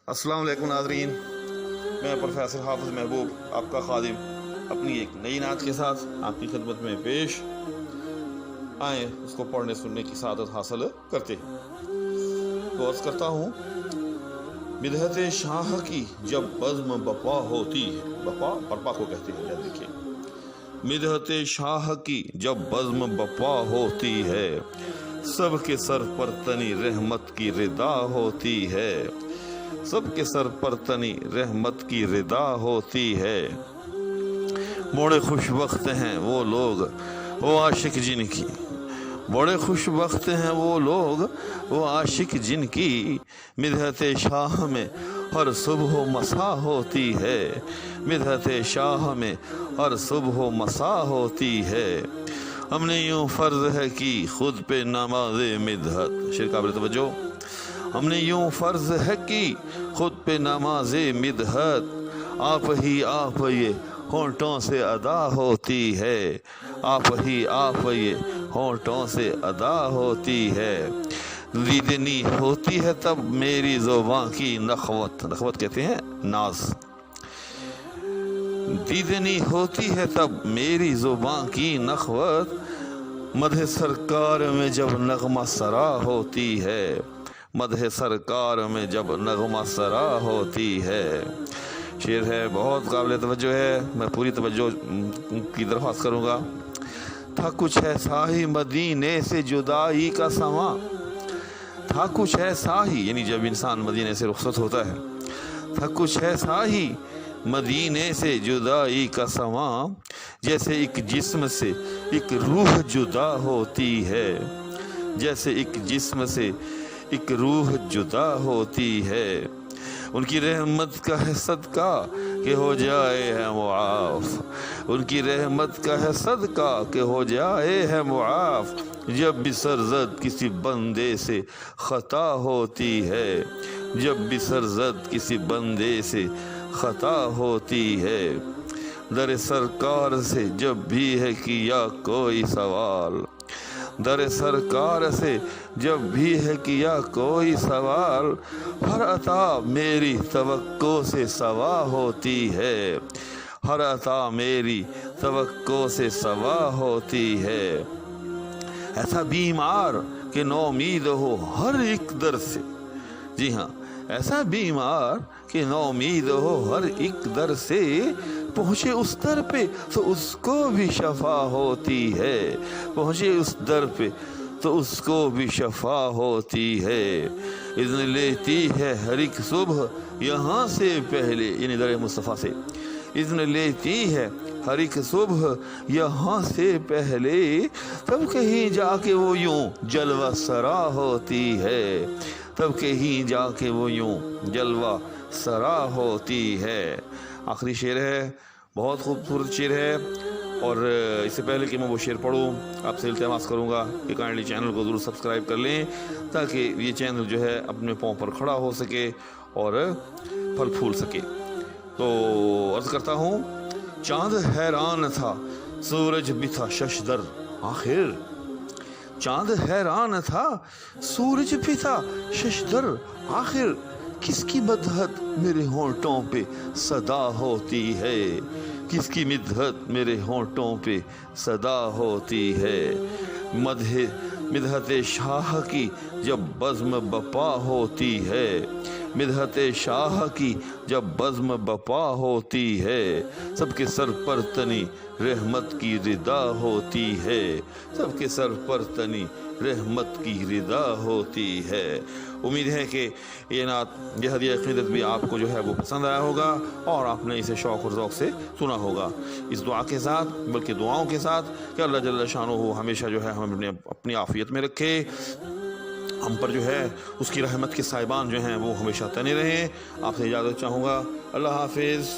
السلام علیکم ناظرین، میں پروفیسر حافظ محبوب آپ کا خادم اپنی ایک نئی نعت کے ساتھ آپ کی خدمت میں پیش آئیں، اس کو پڑھنے سننے کی سعادت حاصل کرتے ہیں۔ تو عرض کرتا ہوں، مدحت شاہ کی جب بزم بپا ہوتی ہے، بپا برپا کو کہتے ہیں، یاد دیکھیے، مدحت شاہ کی جب بزم بپا ہوتی ہے، سب کے سر پر تنی رحمت کی ردا ہوتی ہے، سب کے سر پر تنی رحمت کی ردا ہوتی ہے۔ بڑے خوش بخت ہیں وہ لوگ وہ عاشق جن کی، بڑے خوش بخت ہیں وہ لوگ وہ عاشق جن کی مدحت شاہ میں ہر صبح و مسا ہوتی ہے، مدحت شاہ میں ہر صبح و مسا ہوتی ہے۔ ہم نے یوں فرض ہے کی خود پہ نماز مدحت، شعر قابل توجہ، ہم نے یوں فرض ہے کی خود پہ نماز مدحت، آپ ہی آپ یہ ہونٹوں سے ادا ہوتی ہے، آپ ہی آپ یہ ہونٹوں سے ادا ہوتی ہے۔ دیدنی ہوتی ہے تب میری زباں کی نخوت، نخوت کہتے ہیں ناز، دیدنی ہوتی ہے تب میری زباں کی نخوت، مدح سرکار میں جب نغمہ سرا ہوتی ہے، مدح سرکار میں جب نغمہ سرا ہوتی ہے۔ شعر ہے، بہت قابل توجہ ہے، میں پوری توجہ کی درخواست کروں گا۔ تھا کچھ ایسا ہی مدینے سے جدائی کا سما، تھا کچھ ایسا ہی، یعنی جب انسان مدینے سے رخصت ہوتا ہے، تھا کچھ ایسا ہی مدینے سے جدائی کا سما، جیسے ایک جسم سے ایک روح جدا ہوتی ہے، جیسے ایک جسم سے ایک روح جدا ہوتی ہے۔ ان کی رحمت کا ہے صدقہ کہ ہو جائے ہے معاف، ان کی رحمت کا ہے صدقہ کہ ہو جائے ہے معاف، جب بھی سرزد کسی بندے سے خطا ہوتی ہے، جب بھی سرزد کسی بندے سے خطا ہوتی ہے۔ در سرکار سے جب بھی ہے کیا کوئی سوال، در سرکار سے جب بھی ہے کیا کوئی سوال، ہر عطا میری توقع سے سوا ہوتی ہے، ہر عطا میری توقع سے سوا ہوتی ہے۔ ایسا بیمار کہ نومید ہو ہر ایک در سے، جی ہاں، ایسا بیمار کہ نومید ہو ہر ایک در سے، پہنچے اس در پہ تو اس کو بھی شفا ہوتی ہے، پہنچے اس در پہ تو اس کو بھی شفا ہوتی ہے۔ اذن لیتی ہے ہر ایک صبح یہاں سے پہلے، یعنی در مصطفیٰ سے، اذن لیتی ہے ہر ایک صبح یہاں سے پہلے، تب کہیں جا کے وہ یوں جلوہ سرا ہوتی ہے، تب کہیں جا کے وہ یوں جلوہ سرا ہوتی ہے۔ آخری شعر ہے، بہت خوبصورت شعر ہے، اور اس سے پہلے کہ میں وہ شعر پڑھوں، آپ سے التماس کروں گا کہ کائنڈلی چینل کو ضرور سبسکرائب کر لیں، تاکہ یہ چینل جو ہے اپنے پاؤں پر کھڑا ہو سکے اور پھل پھول سکے۔ تو عرض کرتا ہوں، چاند حیران تھا سورج بھی تھا ششدر، آخر چاند حیران تھا سورج بھی تھا ششدر، آخر کس کی مدحت میرے ہونٹوں پہ صدا ہوتی ہے، کس کی مدحت میرے ہونٹوں پہ صدا ہوتی ہے۔ مدحت شاہ کی جب بزم بپا ہوتی ہے، مدحت شاہ کی جب بزم بپا ہوتی ہے، سب کے سر پر تنی رحمت کی ردا ہوتی ہے، سب کے سر پر تنی رحمت کی ردا ہوتی ہے۔ امید ہے کہ یہ نعت، یہ ہدیہ عقیدت بھی آپ کو جو ہے وہ پسند آیا ہوگا، اور آپ نے اسے شوق اور ذوق سے سنا ہوگا، اس دعا کے ساتھ، بلکہ دعاؤں کے ساتھ کہ اللہ جل شانہ ہمیشہ جو ہے ہمیں اپنی عافیت میں رکھے، ہم پر جو ہے اس کی رحمت کے سائبان جو ہیں وہ ہمیشہ تنے رہیں۔ آپ سے اجازت چاہوں گا، اللہ حافظ۔